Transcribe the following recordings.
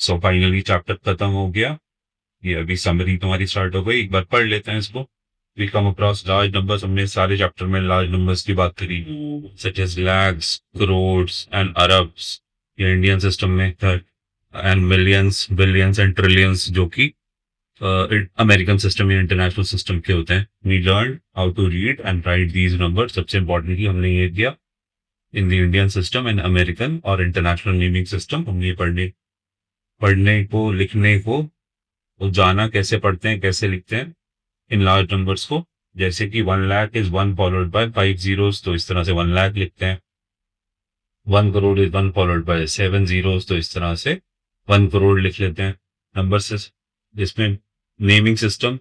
So finally chapter खत्म हो गया। ये अभी समरी तुम्हारी स्टार्ट हो गई, एक बार पढ़ लेते हैं इसको। We come across large numbers, हमने सारे चैप्टर में लार्ज नंबर्स की बात करी, such as lakhs, crores and arabs, ये इंडियन सिस्टम में था, and millions, billions and trillions जो कि अमेरिकन सिस्टम या इंटरनेशनल सिस्टम के होते हैं। We learn how to read and write these number, सबसे इंपॉर्टेंटली हमने ये किया in the Indian system and American और इंटरनेशनल नेमिंग सिस्टम। हमने ये पढ़ने पढ़ने को, लिखने को, तो जाना कैसे पढ़ते हैं, कैसे लिखते हैं इन लार्ज नंबर्स को। जैसे कि 1 lakh is 1 followed bye 5 zeros, तो इस तरह से 1 लाख लिखते हैं। 1 crore is 1 followed by 7 zeros, तो इस तरह से 1 करोड़ लिख लेते हैं। नंबर से जिसमें नेमिंग सिस्टम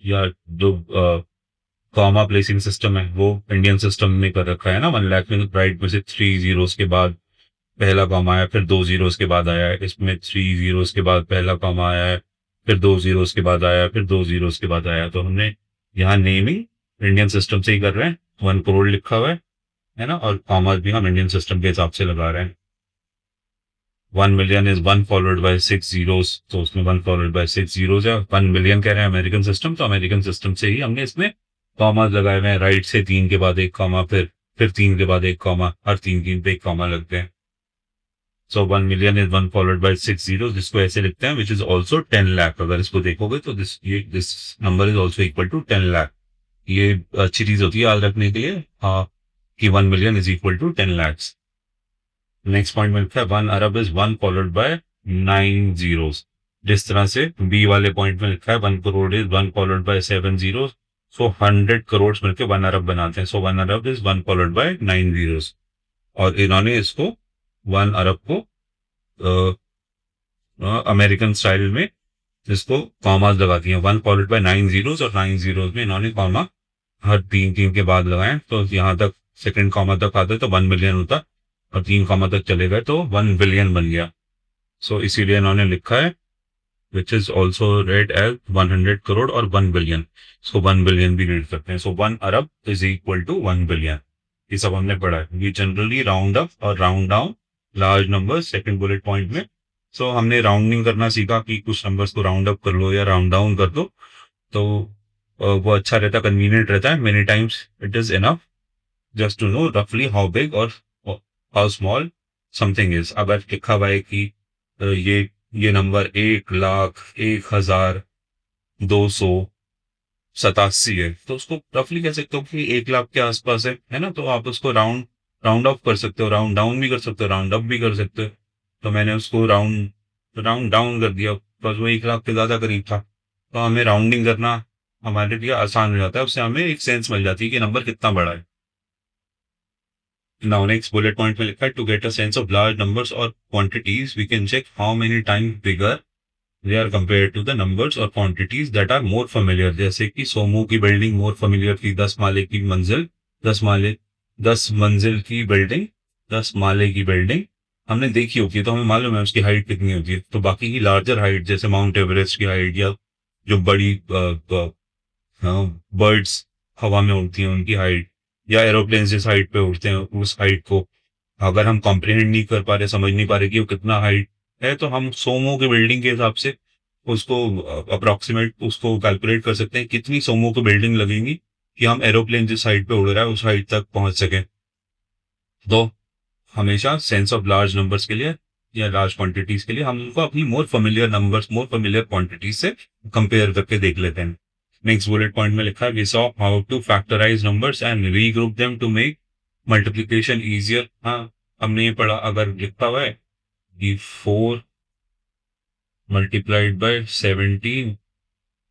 या जो कॉमा प्लेसिंग सिस्टम है वो इंडियन सिस्टम में कर रखा है ना। 1 लाख में राइट में से 3 जीरोस के बाद पहला कॉमा आया, फिर 2 जीरोस के बाद आया है। इसमें 3 जीरोस के बाद पहला कॉमा आया है, फिर 2 जीरोस के बाद आया, फिर 2 जीरोस के बाद आया। तो हमने यहाँ नेमिंग इंडियन सिस्टम से ही कर रहे हैं। 1 करोड़ लिखा हुआ है ना, और कॉमा भी हम इंडियन सिस्टम के हिसाब से लगा रहे हैं। 1 million is 1 followed bye 6 zeros, तो उसमें 1 फॉलोड बाय 6 जीरोस है। 1 मिलियन कह रहे हैं अमेरिकन सिस्टम, तो अमेरिकन सिस्टम से ही हमने इसमें कॉमा लगाए हुए हैं। राइट से 3 के बाद एक कॉमा, फिर 3 के बाद एक कॉमा, हर 3 पे एक कॉमा लगते हैं। So 1 million is 1 followed bye 6 zero, जिसको ऐसे लिखते हैं विच इज ऑल्सो 10 लाख। अगर इसको देखोगे तो this number is also equal to 10 lakh. ये अच्छी चीज होती है याद रखने के लिए, हाँ, कि 1 million is equal to 10 lakhs. Next point में लिखा है 1 अरब इज 1 फॉलोड बाय 9 जीरोस। जिस तरह से बी वाले पॉइंट में लिखा है 1 crore is 1 followed by 7 zero, so 100 crore मिलकर 1 अरब बनाते हैं। So 1 Arab is 1 followed by 9 zeros. और इन्होंने इसको 1 अरब को अमेरिकन स्टाइल में इसको कॉमास लगा दिए, 1 फॉलोड बाय 9 जीरोस, और 9 जीरोस में इन्होंने कॉमा हर 3 के बाद लगाए। तो यहाँ तक सेकंड कॉमा तक आते तो 1 मिलियन होता, और 3 कॉमा तक चले गए तो 1 बिलियन बन गया। सो इसीलिए इन्होंने लिखा है which is also read as 100 crore और 1 बिलियन। इसको 1 बिलियन भी रीड करते हैं। So 1 Arab is equal to 1 billion. ये सब हमने पढ़ा है। वी जनरली राउंड अप और round down large number, second bullet point में। सो हमने राउंडिंग करना सीखा कि कुछ नंबर्स को राउंड अप कर लो या राउंड डाउन कर दो, तो वो अच्छा रहता, कन्वीनियंट रहता है। Many times it is enough just to know रफली हाउ बिग और हाउ स्मॉल समथिंग इज। अगर लिखा हुआ है कि ये नंबर 1,01,287 है, तो उसको रफली कह सकते हो कि 1 लाख के आसपास है ना। तो आप उसको राउंड राउंड ऑफ कर सकते हो, राउंड डाउन भी कर सकते हो, राउंड अप भी कर सकते हो। तो मैंने उसको राउंड राउंड डाउन कर दिया, बस वो 1 लाख के ज्यादा करीब था। तो हमें राउंडिंग करना हमारे लिए आसान हो जाता है, उससे हमें एक सेंस मिल जाती है कि नंबर कितना बड़ा है। नाउ नेक्स्ट बुलेट पॉइंट में लिखा है to get a sense of large numbers और quantities we can check how many times bigger they are compare to the numbers और quantities that are more familiar. जैसे कि सोमो की बिल्डिंग मोर familiar थी, 10 माले की मंजिल, 10 मंजिल की बिल्डिंग, 10 माले की बिल्डिंग हमने देखी होती है, तो हमें मालूम है उसकी हाइट कितनी होती है। तो बाकी की लार्जर हाइट जैसे माउंट एवरेस्ट की हाइट, या जो बड़ी बर्ड्स हवा में उड़ती हैं उनकी हाइट, या एरोप्लेन जिस हाइट पे उड़ते हैं उस हाइट को अगर हम कॉम्प्रिहेंड नहीं कर पा रहे, समझ नहीं पा रहे कि वो कितना हाइट है, तो हम सोमो की बिल्डिंग के हिसाब से उसको अप्रोक्सीमेट उसको कैलकुलेट कर सकते हैं कितनी सोमो की बिल्डिंग लगेंगी कि हम एरोप्लेन जिस हाइट पे उड़ रहा है उस हाइट तक पहुंच सकें। तो हमेशा सेंस ऑफ लार्ज नंबर्स के लिए या लार्ज क्वांटिटीज के लिए हम उनको अपनी मोर फेमिलियर नंबर्स, मोर फेमिलियर क्वांटिटीज से कंपेयर करके देख लेते हैं। नेक्स्ट बुलेट पॉइंट में लिखा है we saw how to factorise numbers and regroup them to make multiplication easier. हाँ, हमने ये पढ़ा, अगर लिखा हुआ है कि 4 मल्टीप्लाइड बाय 17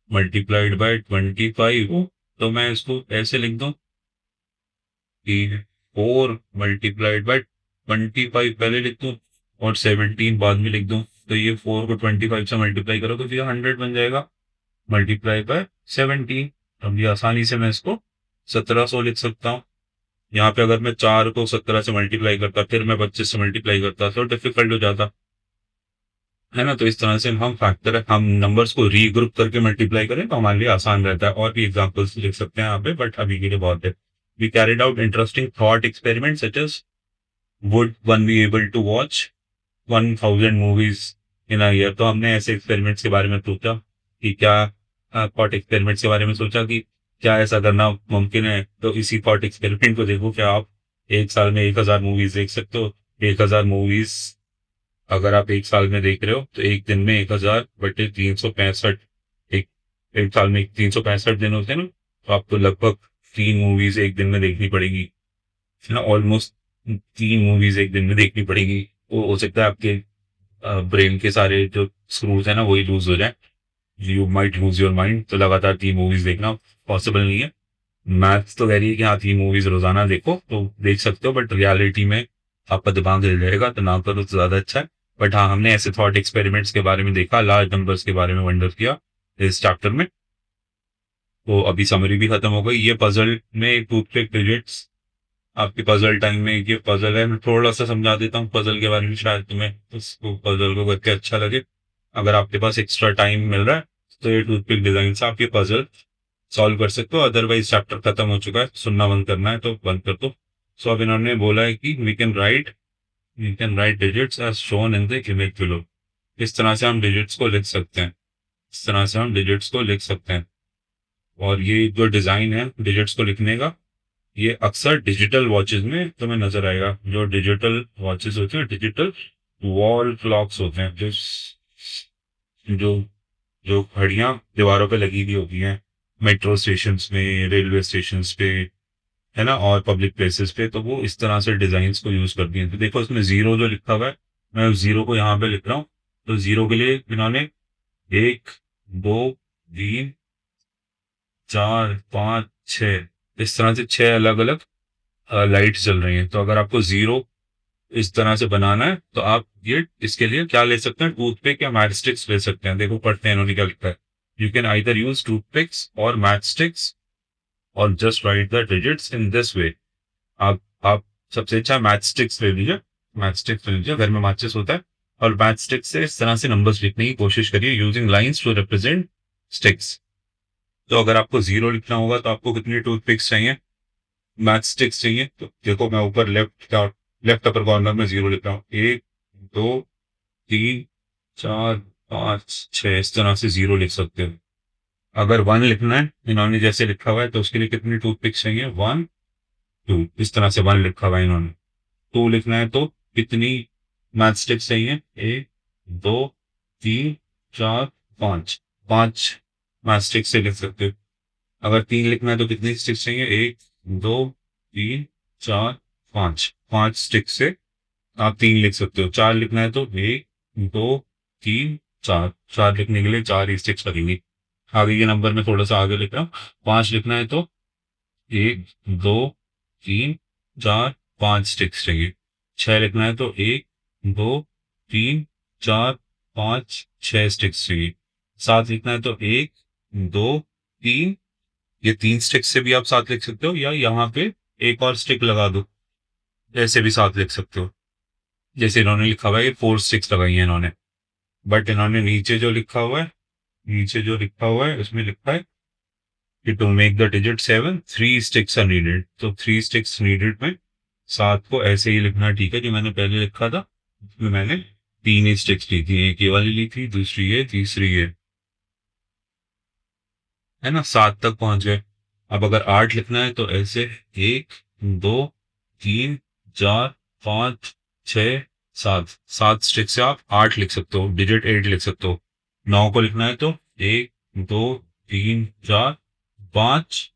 मल्टीप्लाइड बाय 25, तो मैं इसको ऐसे लिख दूं कि 4 मल्टीप्लाइड बाय 25 पहले लिख दूं और 17 बाद में लिख दूं। तो ये 4 को 25 से मल्टीप्लाई करो तो ये 100 बन जाएगा, मल्टीप्लाई बाय 17। अब ये आसानी से मैं इसको 1700 लिख सकता हूँ। यहाँ पे अगर मैं 4 को 17 से मल्टीप्लाई करता, फिर मैं 25 से मल्टीप्लाई करता, तो डिफिकल्ट हो जाता है ना। तो इस तरह से हम नंबर्स को रीग्रुप करके मल्टीप्लाई करें तो हमारे लिए आसान रहता है। और भी एग्जांपल्स लिख सकते हैं यहाँ पे, बट अभी के लिए बहुत है। We carried out interesting thought experiment such as would one be able to watch 1000 movies in a year. तो हमने ऐसे एक्सपेरिमेंट्स के बारे में सोचा कि क्या थॉट एक्सपेरिमेंट्स के बारे में सोचा कि क्या ऐसा करना मुमकिन है। तो इसी थॉट एक्सपेरिमेंट को देखो, क्या आप एक साल में 1000 मूवीज देख सकते हो। 1000 मूवीज अगर आप एक साल में देख रहे हो तो एक दिन में 1000/365, एक एक साल में 365 दिन होते हैं ना, तो आपको लगभग 3 मूवीज एक दिन में देखनी पड़ेगी, है ना। ऑलमोस्ट 3 मूवीज एक दिन में देखनी पड़ेगी। वो हो सकता है आपके ब्रेन के सारे जो स्क्रूज है ना वही लूज हो जाए, you might lose your mind. तो लगातार 3 मूवीज देखना पॉसिबल नहीं है। मैथ्स तो कह रही है कि हाँ 3 मूवीज रोजाना देखो, तो देख सकते हो, बट रियलिटी में आपका दिमाग हिल जाएगा, तो ना करो तो ज्यादा अच्छा है। बट हाँ, हमने ऐसे थॉट एक्सपेरिमेंट्स के बारे में देखा, लार्ज नंबर्स के बारे में वंडर किया इस चैप्टर में। तो अभी समरी भी खत्म हो गई। ये पजल में टूथपिक डिजिट्स, आपके पजल टाइम में ये पजल है। मैं थोड़ा सा समझा देता हूँ पजल के बारे में, शायद तुम्हें उसको पजल को करके अच्छा लगे। अगर आपके पास एक्स्ट्रा टाइम मिल रहा है तो ये टूथपिक डिजाइन से आप ये पजल सॉल्व कर सकते हो। अदरवाइज चैप्टर खत्म हो चुका है, सुनना बंद करना है तो बंद कर दो। सो अब इन्होंने बोला है कि we can write digits as shown in the image below. इस तरह से हम डिजिट्स को लिख सकते हैं, इस तरह से हम डिजिट्स को लिख सकते हैं। और ये जो डिजाइन है डिजिट्स को लिखने का, ये अक्सर डिजिटल वॉचेस में तुम्हें नजर आएगा। जो डिजिटल वॉचेस होते हैं, डिजिटल वॉल क्लॉक्स होते हैं, जो जो घड़ियां दीवारों पे लगी हुई होती हैं मेट्रो स्टेशंस में, रेलवे स्टेशंस पे, है ना, और पब्लिक प्लेसेस पे, तो वो इस तरह से डिजाइन को यूज करती हैं। तो देखो इसमें जीरो जो लिखा हुआ है, मैं उस जीरो को यहाँ पे लिख रहा हूँ। तो जीरो के लिए इन्होंने 1, 2, 3, 4, 5, 6 इस तरह से 6 अलग अलग लाइट जल रही हैं। तो अगर आपको जीरो इस तरह से बनाना है तो आप ये इसके लिए क्या ले सकते हैं, टूथपिक या मैच स्टिक्स ले सकते हैं। देखो पढ़ते हैं इन्होंने क्या लिखा है। You can either use toothpicks और मैच स्टिक्स और just right the digits in this way. आप सबसे अच्छा मैच स्टिक्स ले लीजिए, मैच स्टिक्स ले लीजिए, घर में माचिस होता है। और मैच स्टिक्स से इस तरह से नंबर्स लिखने की कोशिश करिए using lines to represent sticks. तो अगर आपको जीरो लिखना होगा तो आपको कितनी टूथपिक्स चाहिए, मैच स्टिक्स चाहिए। तो देखो मैं ऊपर लेफ्ट अपर कॉर्नर में जीरो लिख रहा हूँ। 1, 2, 3, 4, 5, 6 इस तरह से जीरो लिख सकते हो। अगर 1 लिखना है इन्होंने जैसे लिखा हुआ है तो उसके लिए कितनी टूथपिक्स चाहिए, 1, 2 इस तरह से 1 लिखा हुआ है इन्होंने। 2 लिखना है तो कितनी मैच स्टिक्स चाहिए, 1, 2, 3, 4, 5, 5 मैच स्टिक्स से लिख सकते हो। अगर 3 लिखना है तो कितनी स्टिक्स चाहिए, 1, 2, 3, 4, 5, 5 स्टिक्स से आप 3 लिख सकते हो। 4 लिखना है तो 1, 2, 3, 4, 4 लिखने के लिए 4 ही स्टिक्स लगेंगी। आगे के नंबर में थोड़ा सा आगे लिख रहा हूँ। 5 लिखना है तो 1, 2, 3, 4, 5 स्टिक्स चाहिए। 6 लिखना है तो 1, 2, 3, 4, 5, 6 स्टिक्स चाहिए। 7 लिखना है तो 1, 2, 3, ये 3 स्टिक्स से भी आप 7 लिख सकते हो, या यहाँ पे एक और स्टिक लगा दो, ऐसे भी 7 लिख सकते हो। जैसे इन्होंने लिखा हुआ है, ये 4 स्टिक्स लगाई है इन्होंने। बट इन्होंने नीचे जो लिखा हुआ है उसमें लिखा है कि to make the digit 7 3 sticks are needed. तो 3 स्टिक्स नीडेड में 7 को ऐसे ही लिखना ठीक है जो मैंने पहले लिखा था। उसमें मैंने 3 ही स्टिक्स ली थी, एक ये वाली ली थी, दूसरी ये, तीसरी ये, है ना। 7 तक पहुंच गए। अब अगर 8 लिखना है तो ऐसे 1, 2, 3, 4, 5, 6, 7 स्टिक से आप 8 लिख सकते हो, डिजिट 8 लिख सकते हो। 9 को लिखना है तो 1, 2, 3, 4, 5,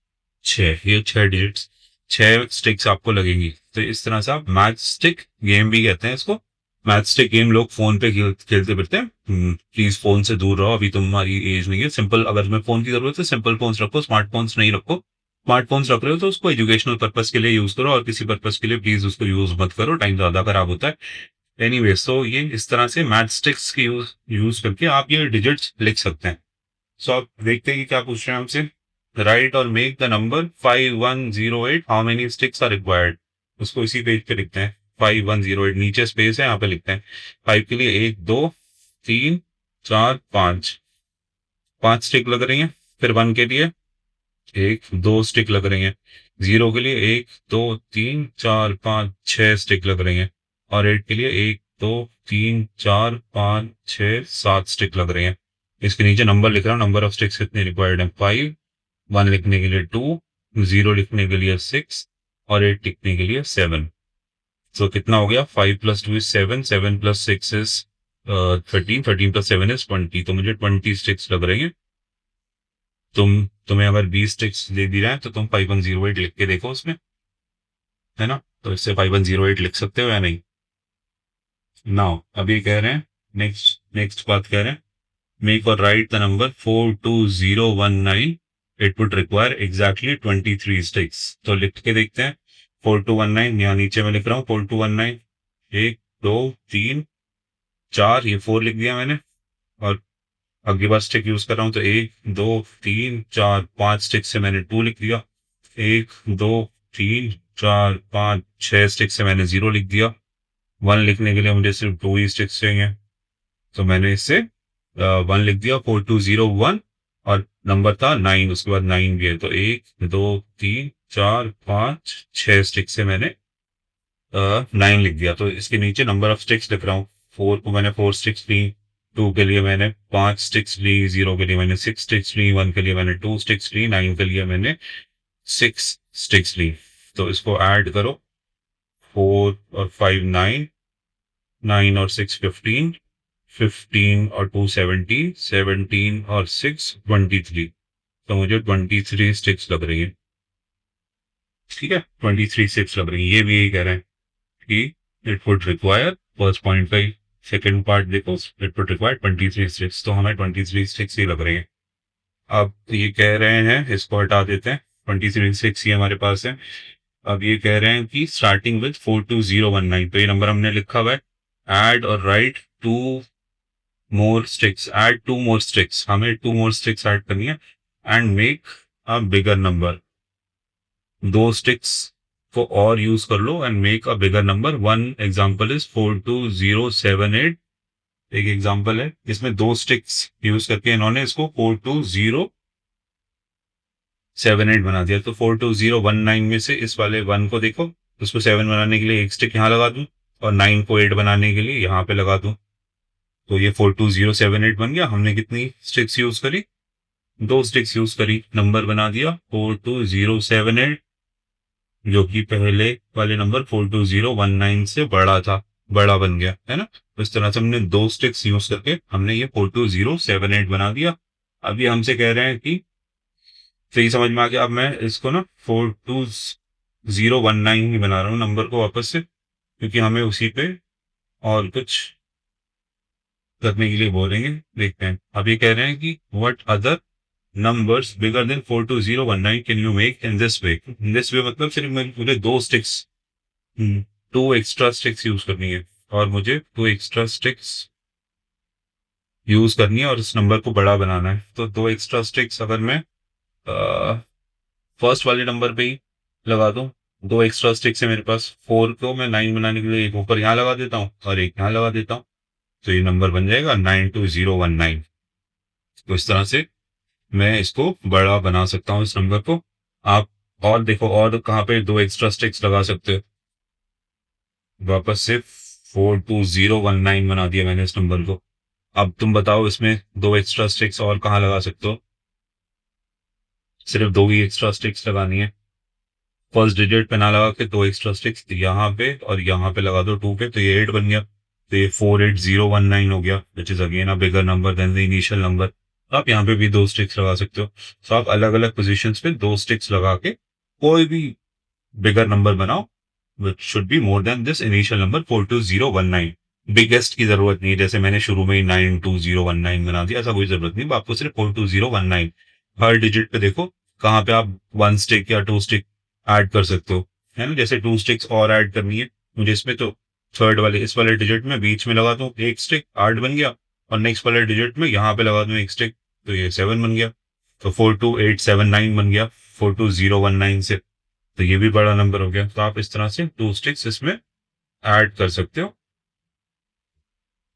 6, ये 6 डिजिट्स, 6 स्टिक्स आपको लगेंगी। तो इस तरह से आप मैच स्टिक गेम भी कहते हैं इसको। मैच स्टिक गेम लोग फोन पे खेलते फिरते हैं। प्लीज फोन से दूर रहो, अभी तुम्हारी एज नहीं है। सिंपल, अगर तुम्हें फोन की जरूरत है सिंपल फोन्स रखो, स्मार्टफोन्स नहीं रखो। स्मार्टफोन्स रख रहे हो तो उसको एजुकेशनल पर्पस के लिए यूज करो, और किसी पर्पस के लिए प्लीज उसको यूज मत करो, टाइम ज्यादा खराब होता है। एनीवे, सो ये इस तरह से मैच स्टिक्स की यूज करके आप ये डिजिट्स लिख सकते हैं। सो आप देखते हैं कि क्या पूछ रहे हैं हमसे। राइट और make the number 5108 how many sticks are required. उसको इसी पेज पे लिखते हैं। 5108 नीचे स्पेस है, यहाँ पे लिखते हैं। 5 के लिए 1, 2, 3, 4, 5, 5 स्टिक लग रही हैं। फिर 1 के लिए 1, 2 स्टिक लग रही हैं। 0 के लिए 1, 2, 3, 4, 5, 6 स्टिक लग रही हैं। और 8 के लिए 2 3 4 5 6 7 स्टिक लग रहे हैं। इसके नीचे नंबर लिख रहा हूँ, नंबर ऑफ स्टिक्स कितने रिक्वायर्ड हैं 5, 1 लिखने के लिए 2, 0 लिखने के लिए 6 और 8 लिखने के लिए 7। तो कितना हो गया 5 + 2 is 7, 7 + 6 is 13, 13 + 7 is 20। तो मुझे 20 स्टिक्स लग रही हैं। तुम्हें अगर 20 स्टिक्स दे दी जाए तो तुम 5108 लिख के देखो उसमें, है ना? तो इससे 5108 लिख सकते हो या नहीं? नाउ अभी कह रहे हैं नेक्स्ट बात कह रहे हैं, मेक और right the number 42019, it would require exactly 23 sticks. तो लिख के देखते हैं 4219, यहाँ नीचे में लिख रहा हूँ 4219, 1 2 3 4, ये 4 लिख दिया मैंने, और अगली बार स्टिक यूज कर रहा हूँ तो 1 2 3 4 5 स्टिक से मैंने 2 लिख दिया, 1 2 3 4 5 6 स्टिक से मैंने 0 लिख दिया। 1 लिखने के लिए मुझे सिर्फ 2 ही स्टिक्स चाहिए, तो मैंने इससे 1 लिख दिया 4201, और नंबर था 9, उसके बाद 9 भी है, तो 1 2 3 4 5 6 स्टिक से मैंने 9 लिख दिया। तो इसके नीचे नंबर ऑफ स्टिक्स लिख रहा हूँ, 4 को मैंने 4 स्टिक्स ली, 2 के लिए मैंने 5 स्टिक्स ली, 0 के लिए मैंने 6 स्टिक्स ली, 1 के लिए मैंने 2 स्टिक्स ली, 9 के लिए मैंने 6 स्टिक्स ली। तो इसको ऐड करो, 4 और 5 9, 9 और 6 15, 15 और 2 17, 17 और 6 23। तो मुझे 23 स्टिक्स लग रही है। ठीक है, 23 स्टिक्स लग रही है। ये भी यही कह रहे हैं कि it would require, first point का सेकेंड पार्ट देखो, इट वुड रिक्वायर 23 स्टिक्स, तो हमें 23 स्टिक्स ही लग रही है। अब ये कह रहे हैं, इसको हटा देते हैं, 23 स्टिक्स ही हमारे पास है। अब ये कह रहे हैं कि स्टार्टिंग विद 42019, तो ये नंबर हमने लिखा हुआ है, एड और right 2 more sticks, add 2 more sticks, हमें 2 more sticks ऐड करनी है, and make a bigger number। 2 sticks को और यूज कर लो and make a bigger number। One example is 42078, एक एग्जाम्पल है, इसमें 2 स्टिक्स यूज करके इन्होंने इसको 42078 बना दिया। तो 42019 में से इस वाले 1 को देखो, उसको 7 बनाने के लिए एक स्टिक यहाँ लगा दूं, और 9 को 8 बनाने के लिए यहाँ पे लगा दूं, तो ये 42078 बन गया। हमने कितनी स्टिक्स यूज करी? 2 स्टिक्स यूज करी, नंबर बना दिया 42078, जो कि पहले वाले नंबर 42019 से बड़ा था, बड़ा बन गया, है ना? तो इस तरह से हमने 2 स्टिक्स यूज करके हमने ये 42078 बना दिया। अभी हमसे कह रहे हैं कि सही समझ में आ गया। अब मैं इसको ना 42019 ही बना रहा हूँ नंबर को वापस से, क्योंकि हमें उसी पे और कुछ करने के लिए बोलेंगे। देखते हैं, अब ये कह रहे हैं कि what other numbers bigger than 42019 can you make in this way. In this way मतलब सिर्फ मुझे 2 स्टिक्स, 2 एक्स्ट्रा स्टिक्स यूज करनी है, और मुझे 2 एक्स्ट्रा स्टिक्स यूज करनी है और इस नंबर को बड़ा बनाना है। तो 2 एक्स्ट्रा स्टिक्स अगर मैं फर्स्ट वाले नंबर पे ही लगा दूं, 2 एक्स्ट्रा स्टिक्स है मेरे पास, 4 को मैं 9 बनाने के लिए एक ऊपर यहाँ लगा देता हूँ और एक यहाँ लगा देता हूँ, तो ये नंबर बन जाएगा 92019। तो इस तरह से मैं इसको बड़ा बना सकता हूँ इस नंबर को। आप और देखो और कहाँ पे 2 एक्स्ट्रा स्टिक्स लगा सकते हो। वापस से 42019 बना दिया मैंने इस नंबर को। अब तुम बताओ इसमें 2 एक्स्ट्रा स्टिक्स और कहाँ लगा सकते हो? सिर्फ 2 ही एक्स्ट्रा स्टिक्स लगानी है। फर्स्ट डिजिट पे ना लगा के 2 एक्स्ट्रा स्टिक्स यहाँ पे और यहाँ पे लगा दो 2 पे, तो ये 8 बन गया। तो ये 48019 हो गया, which is again a bigger number than the initial number. आप यहाँ पे भी 2 स्टिक्स लगा सकते हो। तो आप अलग अलग पोजीशंस पे 2 स्टिक्स लगा के कोई भी बिगर नंबर बनाओ, which should be more than this initial number 42019। Biggest की जरूरत नहीं है, जैसे मैंने शुरू में ही 92019 बना दिया, ऐसा कोई जरूरत नहीं। आपको सिर्फ 42019 हर डिजिट पे देखो कहाँ पे आप 1 स्टिक या 2 स्टिक ऐड कर सकते हो, है ना? जैसे 2 स्टिक्स और ऐड करनी है मुझे इसमें, तो थर्ड वाले इस वाले डिजिट में बीच में लगा दूं 1 स्टिक, 8 बन गया, और नेक्स्ट वाले डिजिट में यहाँ पे लगा दूं 1 स्टिक, तो ये 7 बन गया। तो 42879 बन गया 42019 से, तो ये भी बड़ा नंबर हो गया। तो आप इस तरह से 2 स्टिक्स इसमें ऐड कर सकते हो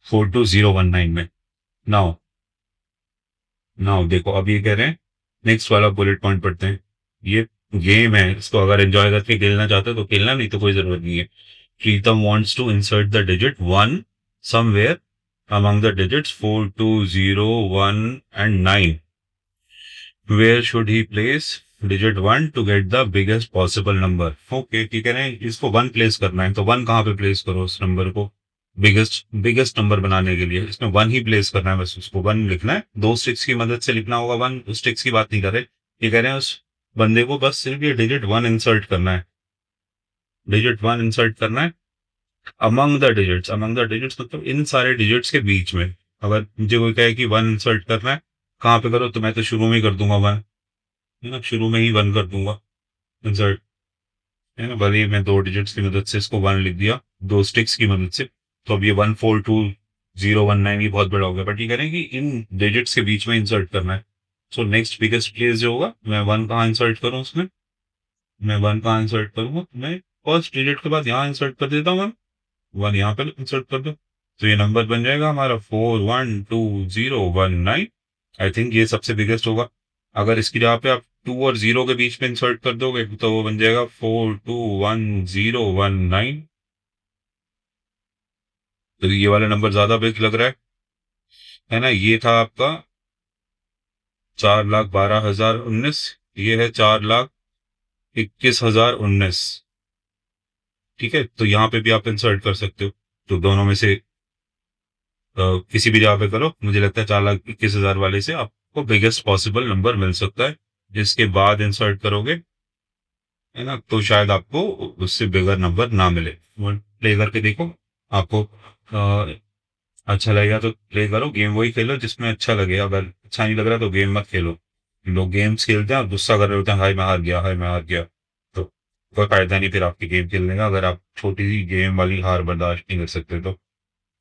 42019 में। नाउ नाउ देखो, अब ये कह रहे हैं, नेक्स्ट वाला बुलेट पॉइंट पढ़ते हैं। ये गेम है, इसको अगर एंजॉय करके खेलना चाहते हो तो खेलना, नहीं तो कोई जरूरत नहीं है। Pritam wants to insert the digit 1 somewhere among the digits 4, 2, 0, 1 and 9. Where should he place digit 1 to get the biggest possible number? Okay, ठीक है ना, इसको 1 प्लेस करना है तो 1 कहाँ पे प्लेस करो उस नंबर को? बिगेस्ट नंबर बनाने के लिए इसमें 1 ही प्लेस करना है, बस उसको 1 लिखना है। 2 स्टिक्स की मदद से लिखना होगा 1, उस स्टिक्स की बात नहीं कर रहे। ये कह रहे हैं उस बंदे को बस सिर्फ ये डिजिट 1 इंसर्ट करना है, डिजिट 1 इंसर्ट करना है अमंग द डिजिट्स मतलब इन सारे डिजिट्स के बीच में। अगर मुझे कोई कहे कि 1 इंसर्ट करना है, कहाँ पे करो, तो मैं तो शुरू में ही कर दूंगा 1, है ना, शुरू में ही 1 कर दूंगा इंसर्ट, है ना। भले ही मैं 2 डिजिट्स की मदद से इसको 1 लिख दिया, 2 स्टिक्स की मदद से, तो अब ये 1, 4, 2, 0, 1, 9 ये बहुत बड़ा हो गया, बट ये कह रहे हैं कि इन डिजिट्स के बीच में इंसर्ट करना है। सो नेक्स्ट बिगेस्ट प्लेस जो होगा, मैं 1 कहाँ इंसर्ट करूँ उसमें, मैं 1 कहाँ इंसर्ट करूँगा, मैं फर्स्ट डिजिट के बाद यहाँ इंसर्ट कर देता हूँ, 1 यहाँ पे इंसर्ट कर दो, तो ये नंबर बन जाएगा हमारा 4, 1, 2, 0, 1, 9। आई थिंक ये सबसे बिगेस्ट होगा। अगर इसकी जगह पे आप 2 और 0 के बीच में इंसर्ट कर दोगे तो वो बन जाएगा 4, 2, 1, 0, 1, 9। तो ये वाला नंबर ज्यादा बिग लग रहा है ना। ये था आपका 4,12,019, ये है 4,21,019। ठीक है, तो यहाँ पे भी आप इंसर्ट कर सकते हो, तो दोनों में से किसी भी जगह पे करो, मुझे लगता है 4,21,000 वाले से आपको बिगेस्ट पॉसिबल नंबर मिल सकता है। जिसके बाद इंसर्ट करोगे, है ना, तो शायद आपको उससे बिगर नंबर ना मिले। प्ले करके देखो, आपको अच्छा लगेगा तो प्ले करो, गेम वही खेलो जिसमें अच्छा लगे। अगर अच्छा नहीं लग रहा तो गेम मत खेलो। लोग गेम्स खेलते हैं और गुस्सा कर रहे होते हैं, हाय मैं हार गया, हाय मैं हार गया, तो कोई फायदा नहीं फिर आपकी गेम खेलने का, अगर आप छोटी सी गेम वाली हार बर्दाश्त नहीं कर सकते तो।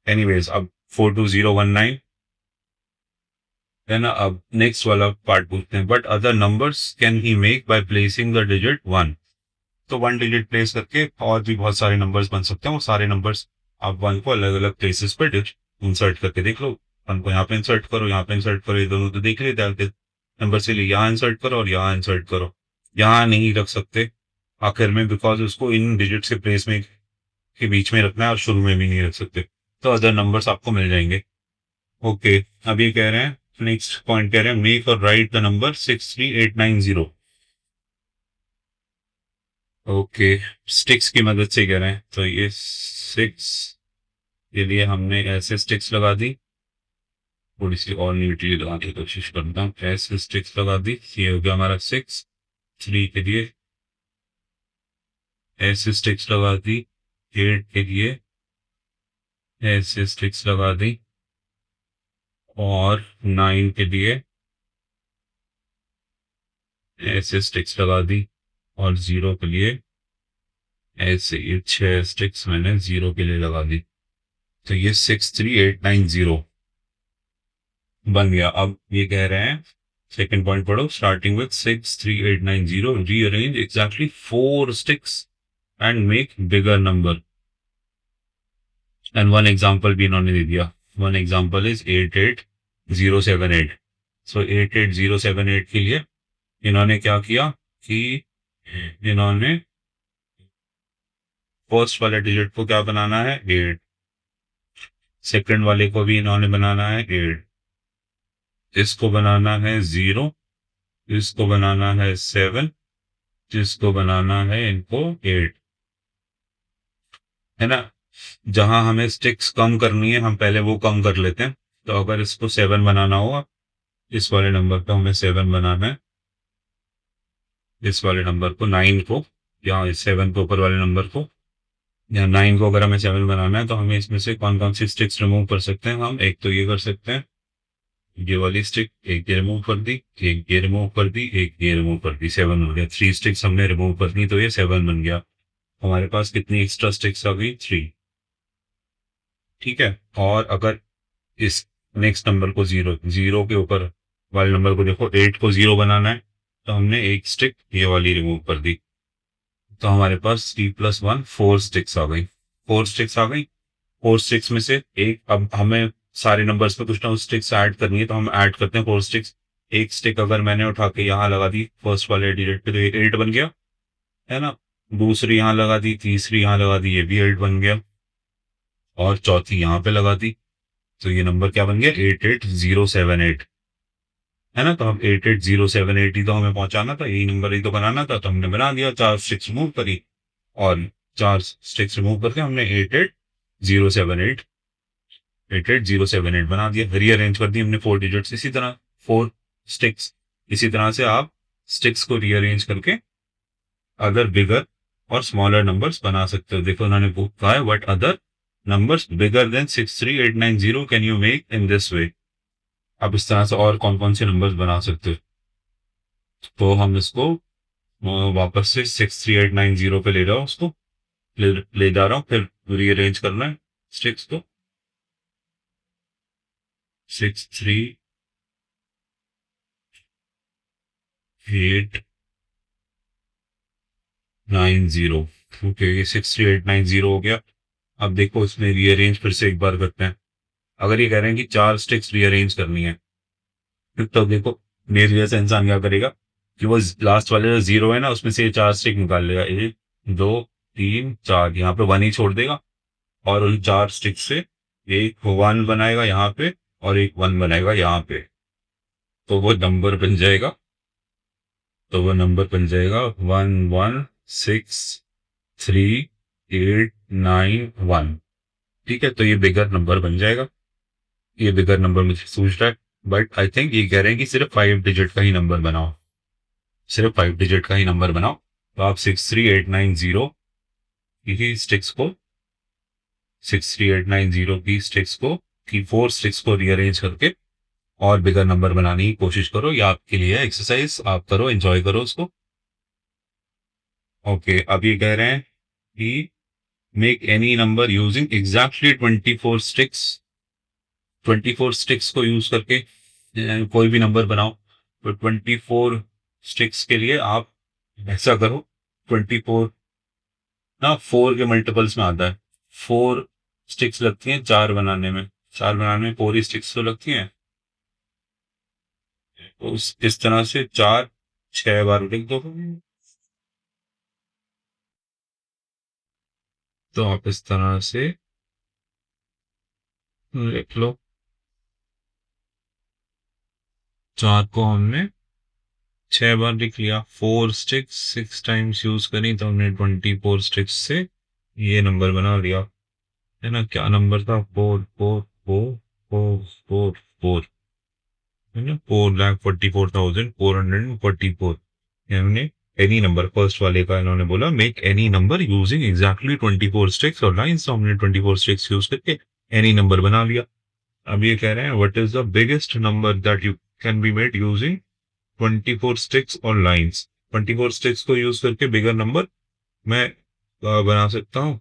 एनीवेज, अब 42019 है ना। अब नेक्स्ट वाला पार्ट पूछते हैं, but other numbers can he make by placing the digit 1। तो 1 डिजिट प्लेस करके और भी बहुत सारे नंबर्स बन सकते हैं। वो सारे नंबर्स आप 1 को अलग अलग प्लेसेस पर इंसर्ट करके देख लो। 1 को यहाँ पे इंसर्ट करो, यहाँ पे इंसर्ट करो, ये दोनों तो देख लेते हैं नंबर से लिए, यहाँ इंसर्ट करो और यहाँ इंसर्ट करो। यहाँ नहीं रख सकते आखिर में, बिकॉज उसको इन डिजिट्स के प्लेस में के बीच में रखना है और शुरू में भी नहीं रख सकते, तो अदर नंबर्स आपको मिल जाएंगे। ओके, अब ये कह रहे हैं, नेक्स्ट पॉइंट कह रहे हैं, मेक और right the number 63890। Okay, sticks की मदद से कह रहे हैं, तो ये 6 के लिए हमने ऐसे स्टिक्स लगा दी, थोड़ी सी और नीटली लगाने की कोशिश करता हूँ। ऐसे स्टिक्स लगा दी, ये हो गया हमारा 6। 3 के लिए ऐसे स्टिक्स लगा दी, 8 के लिए ऐसे स्टिक्स लगा दी, और 9 के लिए ऐसे स्टिक्स लगा दी, और 0 के लिए ऐसे ये 6 स्टिक्स मैंने 0 के लिए लगा दी। तो ये 63890 बन गया। अब ये कह रहे हैं, सेकंड पॉइंट पढ़ो, starting with 63890 rearrange exactly 4 sticks and make bigger number. And one example भी इन्होंने दे दिया, वन एग्जांपल इज 88078। सो 88078 के लिए इन्होंने क्या किया कि इन्होंने फर्स्ट वाले डिजिट को क्या बनाना है, 8, सेकंड वाले को भी इन्होंने बनाना है 8, इसको बनाना है 0, इसको बनाना है 7, जिसको बनाना है इनको 8, है ना। जहां हमें स्टिक्स कम करनी है हम पहले वो कम कर लेते हैं। तो अगर इसको 7 बनाना होगा, इस वाले नंबर को हमें 7 बनाना है, इस वाले नंबर को 9 को, या 7 के ऊपर वाले नंबर को, या 9 को अगर हमें 7 बनाना है, तो हमें इसमें से कौन कौन सी स्टिक्स रिमूव कर सकते हैं हम। एक तो ये कर सकते हैं, ये वाली स्टिक एक ये रिमूव कर दी, एक ये रिमूव कर दी, एक ये रिमूव कर दी, 7 हो गया। 3 स्टिक्स हमने रिमूव कर दी, तो ये 7 बन गया। हमारे पास कितनी एक्स्ट्रा स्टिक्स आ गई, 3। ठीक है, और अगर इस नेक्स्ट नंबर को 0 के ऊपर वाले नंबर को देखो, 8 को 0 बनाना है, तो हमने एक स्टिक ये वाली रिमूव कर दी, तो हमारे पास 3+1 4 स्टिक्स आ गई। 4 स्टिक्स आ गई, 4 स्टिक्स में से एक, अब हमें सारे नंबर्स पे कुछ ना कुछ स्टिक्स ऐड करनी है, तो हम ऐड करते हैं 4 स्टिक्स। एक स्टिक अगर मैंने उठा के यहाँ लगा दी फर्स्ट वाले डिजिट पे, तो ये 8 बन गया, है ना। दूसरी यहाँ लगा दी, तीसरी यहाँ लगा दी, ये भी 8 बन गया, और चौथी यहाँ पे लगा दी, तो ये नंबर क्या बन गया 88078, है ना। तो हम 88078 ही तो हमें पहुंचाना था, यही नंबर ही तो बनाना था, तो हमने बना दिया, 4 स्टिक्स रिमूव करी और 4 स्टिक्स रिमूव करके हमने 88078 बना दिया, रीअरेंज कर दी हमने 4 डिजिट्स। इसी तरह 4 स्टिक्स, इसी तरह से आप स्टिक्स को रीअरेंज करके अदर बिगर और स्मॉलर नंबर्स बना सकते हो। देखो उन्होंने कहा है what other numbers bigger than 63890 can you make in this way. आप इस तरह से और कौन कौन से नंबर्स बना सकते हो। तो हम इसको वापस से 63890 पे ले जाओ, उसको ले जा रहा हूँ, फिर रीअरेंज करना है स्टिक्स को। 63890, ओके ये 63890 हो गया। अब देखो इसमें रीअरेंज फिर से एक बार करते हैं। अगर ये कह रहे हैं कि 4 स्टिक्स रीअरेंज करनी है, तो देखो मेरे जैसा इंसान क्या करेगा कि वो लास्ट वाले जो 0 है ना, उसमें से ये 4 स्टिक निकाल लेगा, 1 2 3 4, यहाँ पे 1 ही छोड़ देगा और उन 4 स्टिक से एक 1 बनाएगा यहाँ पे और एक 1 बनाएगा यहाँ पे, तो वो नंबर बन जाएगा, 116891। ठीक है, तो ये बिगर नंबर बन जाएगा। ये बिगर नंबर मुझे सूझ रहा है, बट आई थिंक ये कह रहे हैं कि सिर्फ 5 डिजिट का ही नंबर बनाओ, सिर्फ 5 डिजिट का ही नंबर बनाओ। तो आप 63890 की स्टिक्स को 63890 की 4 स्टिक्स को रीअरेंज करके और बिगर नंबर बनाने की कोशिश करो। ये आपके लिए एक्सरसाइज, आप करो, एंजॉय करो उसको। ओके, अब ये कह रहे हैं कि make any number using exactly 24 sticks. 24 sticks को यूज करके कोई भी नंबर बनाओ। तो 24 स्टिक्स के लिए आप ऐसा करो, 24 ना 4 के मल्टीपल्स में आता है। 4 स्टिक्स लगती हैं 4 बनाने में, 4 बनाने में 4 ही स्टिक्स तो लगती हैं। तो इस तरह से 4 6 बार लिख दो। तो आप इस तरह से लिख लो, 4 को हमने 6 बार लिख लिया। 4 स्टिक्स 6 टाइम्स यूज करी तो हमने 24 स्टिक्स से ये नंबर बना लिया, है ना। क्या नंबर था, 444444, है ना, 4,44,444। हमने एनी नंबर फर्स्ट वाले का इन्होंने बोला make any number using exactly 24 sticks और लाइन्स, तो हमने 24 स्टिक्स यूज करके एनी नंबर बना लिया। अब ये कह रहे हैं what is the biggest number that you can be made using 24 sticks और लाइन्स। 24 स्टिक्स को यूज करके बिगर नंबर मैं बना सकता हूँ।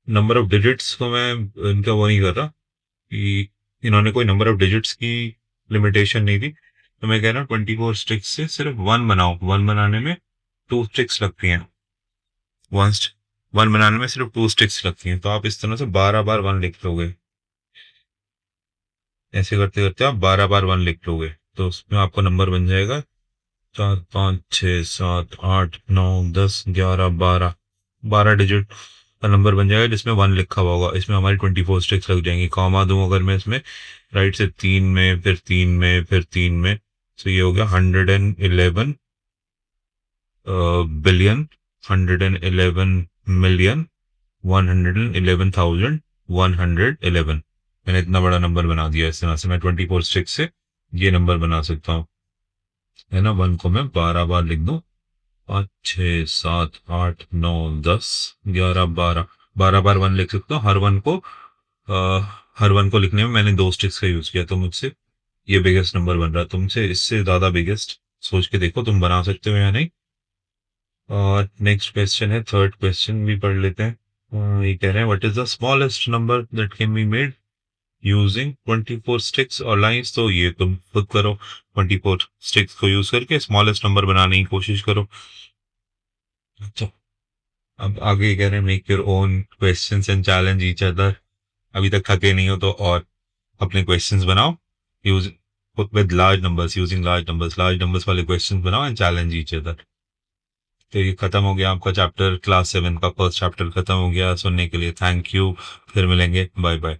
नंबर ऑफ डिजिट्स को मैं इनका वो नहीं कर रहा कि इन्होंने कोई नंबर ऑफ डिजिट्स की लिमिटेशन नहीं दी, तो मैं कह रहा हूँ 24 स्टिक्स से सिर्फ 1 बनाओ। 1 बनाने में 2 स्टिक्स लगती हैं, 1 बनाने में सिर्फ 2 स्टिक्स लगती हैं। तो आप इस तरह से 12 बार 1 लिख लोगे, ऐसे करते करते आप 12 बार 1 लिख लोगे, तो उसमें आपका नंबर बन जाएगा 4 5 6 7 8 9 10 11 12, 12 डिजिट का नंबर बन जाएगा जिसमें 1 लिखा हुआ होगा। इसमें हमारी 24 स्टिक्स लग जाएंगी। कॉमा दूं अगर मैं इसमें राइट से 3 में, फिर 3 में, फिर 3 में, तो ये हो गया 111 बिलियन, 111 मिलियन, 111,111। मैंने इतना बड़ा नंबर बना दिया। इस तरह से मैं 24 स्टिक्स से ये नंबर बना सकता हूँ, है ना। 1 को मैं 12 बार लिख दूं, 5 6 7 8 9 10 11 12, 12 बार 1 लिख सकता हूँ। हर वन को लिखने में मैंने 2 स्टिक्स का यूज किया, तो मुझसे ये बिगेस्ट नंबर बन रहा है। तुमसे इससे ज्यादा बिगेस्ट सोच के देखो तुम बना सकते हो या नहीं। और नेक्स्ट क्वेश्चन है, थर्ड क्वेश्चन भी पढ़ लेते हैं। ये कह रहे हैं what is the smallest number that can be made using 24 sticks और लाइन्स। तो ये तुम खुद करो, 24 स्टिक्स को यूज करके स्मॉलेस्ट नंबर बनाने की कोशिश करो। अच्छा, अब आगे कह रहे हैं make your own questions and challenge each other. अभी तक थके नहीं हो तो और अपने क्वेश्चंस बनाओ use with large numbers, using large numbers वाले क्वेश्चंस बनाओ एंड चैलेंज ईच अदर। तो ये खत्म हो गया आपका चैप्टर, क्लास 7 का फर्स्ट चैप्टर खत्म हो गया। सुनने के लिए थैंक यू, फिर मिलेंगे, बाय बाय।